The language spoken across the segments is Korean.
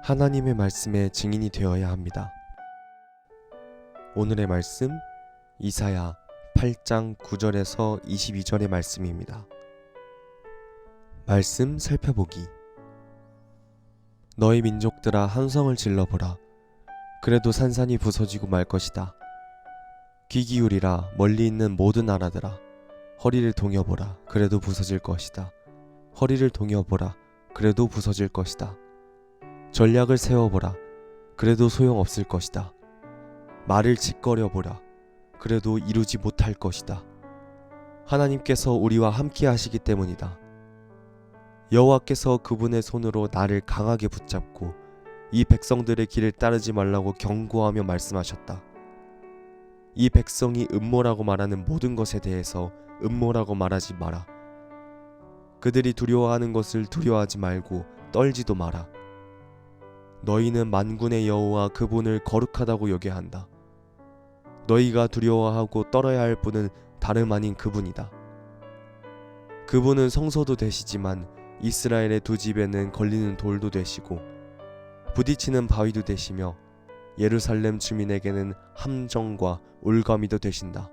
하나님의 말씀에 증인이 되어야 합니다. 오늘의 말씀 이사야 8장 9절에서 22절의 말씀입니다. 말씀 살펴보기. 너희 민족들아 함성을 질러보라. 그래도 산산이 부서지고 말 것이다. 귀 기울이라. 멀리 있는 모든 나라들아. 허리를 동여보라. 그래도 부서질 것이다. 허리를 동여보라. 그래도 부서질 것이다. 전략을 세워보라. 그래도 소용없을 것이다. 말을 짓거려보라. 그래도 이루지 못할 것이다. 하나님께서 우리와 함께 하시기 때문이다. 여호와께서 그분의 손으로 나를 강하게 붙잡고 이 백성들의 길을 따르지 말라고 경고하며 말씀하셨다. 이 백성이 음모라고 말하는 모든 것에 대해서 음모라고 말하지 마라. 그들이 두려워하는 것을 두려워하지 말고 떨지도 마라. 너희는 만군의 여호와 그분을 거룩하다고 여겨야 한다. 너희가 두려워하고 떨어야 할 분은 다름 아닌 그분이다. 그분은 성소도 되시지만 이스라엘의 두 집에는 걸리는 돌도 되시고 부딪히는 바위도 되시며 예루살렘 주민에게는 함정과 올가미도 되신다.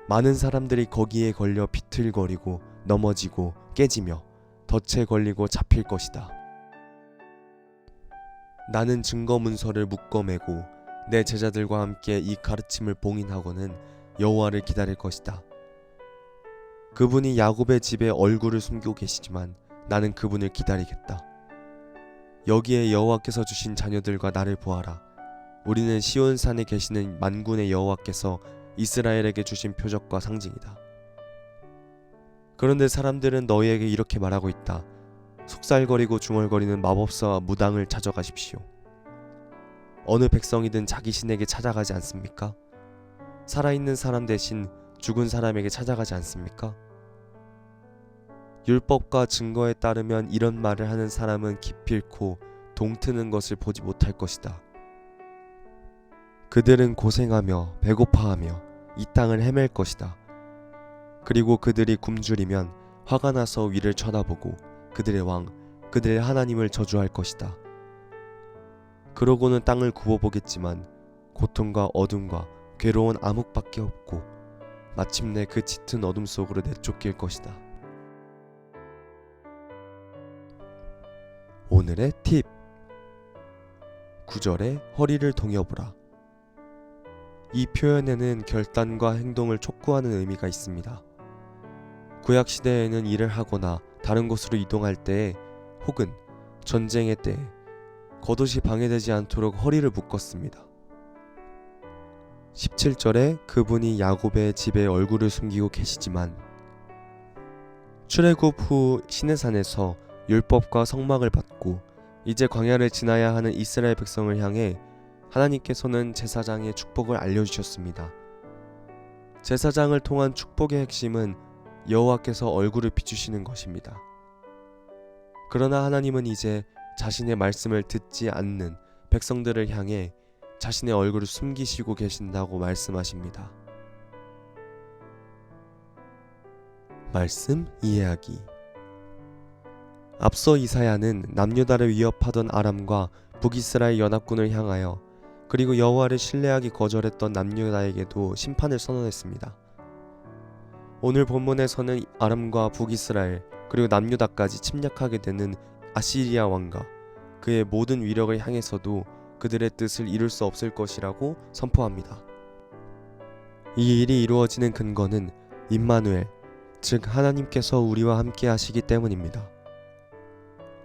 많은 사람들이 거기에 걸려 비틀거리고 넘어지고 깨지며 덫에 걸리고 잡힐 것이다. 나는 증거 문서를 묶어매고 내 제자들과 함께 이 가르침을 봉인하고는 여호와를 기다릴 것이다. 그분이 야곱의 집에 얼굴을 숨기고 계시지만 나는 그분을 기다리겠다. 여기에 여호와께서 주신 자녀들과 나를 보아라. 우리는 시온산에 계시는 만군의 여호와께서 이스라엘에게 주신 표적과 상징이다. 그런데 사람들은 너희에게 이렇게 말하고 있다. 속살거리고 중얼거리는 마법사와 무당을 찾아가십시오. 어느 백성이든 자기 신에게 찾아가지 않습니까? 살아있는 사람 대신 죽은 사람에게 찾아가지 않습니까? 율법과 증거에 따르면 이런 말을 하는 사람은 기필코 동트는 것을 보지 못할 것이다. 그들은 고생하며 배고파하며 이 땅을 헤맬 것이다. 그리고 그들이 굶주리면 화가 나서 위를 쳐다보고 그들의 왕, 그들의 하나님을 저주할 것이다. 그러고는 땅을 굽어보겠지만 고통과 어둠과 괴로운 암흑밖에 없고 마침내 그 짙은 어둠 속으로 내쫓길 것이다. 오늘의 팁. 9절에 허리를 동여보라. 이 표현에는 결단과 행동을 촉구하는 의미가 있습니다. 구약시대에는 일을 하거나 다른 곳으로 이동할 때에 혹은 전쟁의 때에 겉옷이 방해되지 않도록 허리를 묶었습니다. 17절에 그분이 야곱의 집에 얼굴을 숨기고 계시지만 출애굽 후 시내산에서 율법과 성막을 받고 이제 광야를 지나야 하는 이스라엘 백성을 향해 하나님께서는 제사장의 축복을 알려주셨습니다. 제사장을 통한 축복의 핵심은 여호와께서 얼굴을 비추시는 것입니다. 그러나 하나님은 이제 자신의 말씀을 듣지 않는 백성들을 향해 자신의 얼굴을 숨기시고 계신다고 말씀하십니다. 말씀 이해하기. 앞서 이사야는 남유다를 위협하던 아람과 북이스라엘 연합군을 향하여 그리고 여호와를 신뢰하기 거절했던 남유다에게도 심판을 선언했습니다. 오늘 본문에서는 아람과 북이스라엘 그리고 남유다까지 침략하게 되는 아시리아 왕과 그의 모든 위력을 향해서도 그들의 뜻을 이룰 수 없을 것이라고 선포합니다. 이 일이 이루어지는 근거는 임마누엘, 즉 하나님께서 우리와 함께 하시기 때문입니다.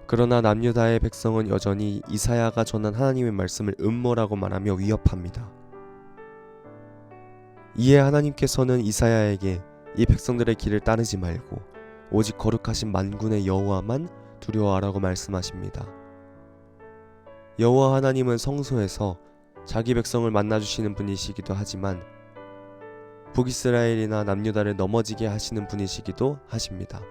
그러나 남유다의 백성은 여전히 이사야가 전한 하나님의 말씀을 음모라고 말하며 위협합니다. 이에 하나님께서는 이사야에게 이 백성들의 길을 따르지 말고 오직 거룩하신 만군의 여호와만 두려워하라고 말씀하십니다. 여호와 하나님은 성소에서 자기 백성을 만나주시는 분이시기도 하지만 북이스라엘이나 남유다를 넘어지게 하시는 분이시기도 하십니다.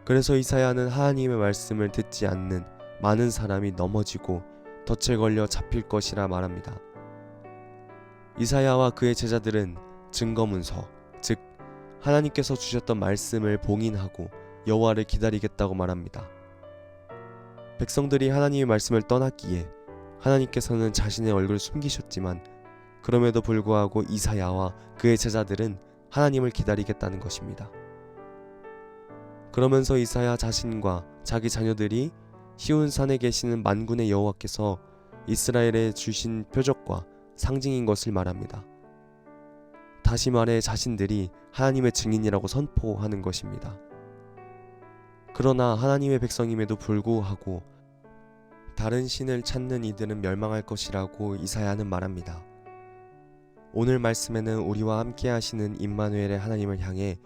그래서 이사야는 하나님의 말씀을 듣지 않는 많은 사람이 넘어지고 덫에 걸려 잡힐 것이라 말합니다. 이사야와 그의 제자들은 증거문서, 즉 하나님께서 주셨던 말씀을 봉인하고 여호와를 기다리겠다고 말합니다. 백성들이 하나님의 말씀을 떠났기에 하나님께서는 자신의 얼굴을 숨기셨지만 그럼에도 불구하고 이사야와 그의 제자들은 하나님을 기다리겠다는 것입니다. 그러면서 이사야 자신과 자기 자녀들이 시온산에 계시는 만군의 여호와께서 이스라엘에 주신 표적과 상징인 것을 말합니다. 다시 말해 자신들이 하나님의 증인이라고 선포하는 것입니다. 그러나 하나님의 백성임에도 불구하고 다른 신을 찾는 이들은 멸망할 것이라고 이사야는 말합니다. 오늘 말씀에는 우리와 함께 하시는 임마누엘의 하나님을 향해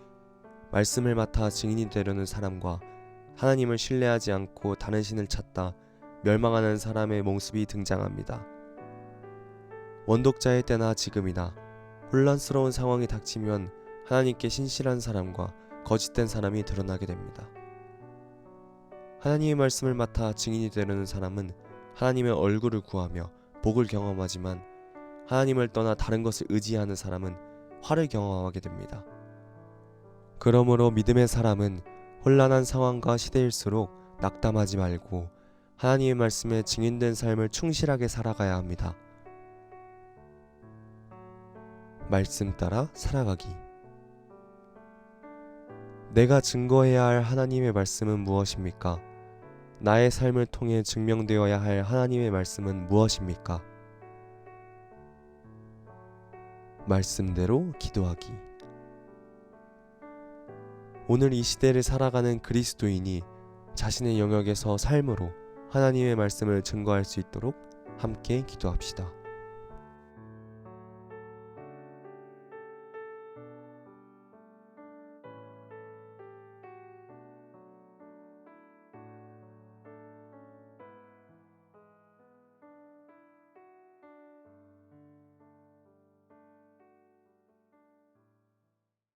말씀을 맡아 증인이 되려는 사람과 하나님을 신뢰하지 않고 다른 신을 찾다 멸망하는 사람의 모습이 등장합니다. 원독자의 때나 지금이나 혼란스러운 상황이 닥치면 하나님께 신실한 사람과 거짓된 사람이 드러나게 됩니다. 하나님의 말씀을 맡아 증인이 되려는 사람은 하나님의 얼굴을 구하며 복을 경험하지만 하나님을 떠나 다른 것을 의지하는 사람은 화를 경험하게 됩니다. 그러므로 믿음의 사람은 혼란한 상황과 시대일수록 낙담하지 말고 하나님의 말씀에 증인된 삶을 충실하게 살아가야 합니다. 말씀 따라 살아가기. 내가 증거해야 할 하나님의 말씀은 무엇입니까? 나의 삶을 통해 증명되어야 할 하나님의 말씀은 무엇입니까? 말씀대로 기도하기. 오늘 이 시대를 살아가는 그리스도인이 자신의 영역에서 삶으로 하나님의 말씀을 증거할 수 있도록 함께 기도합시다.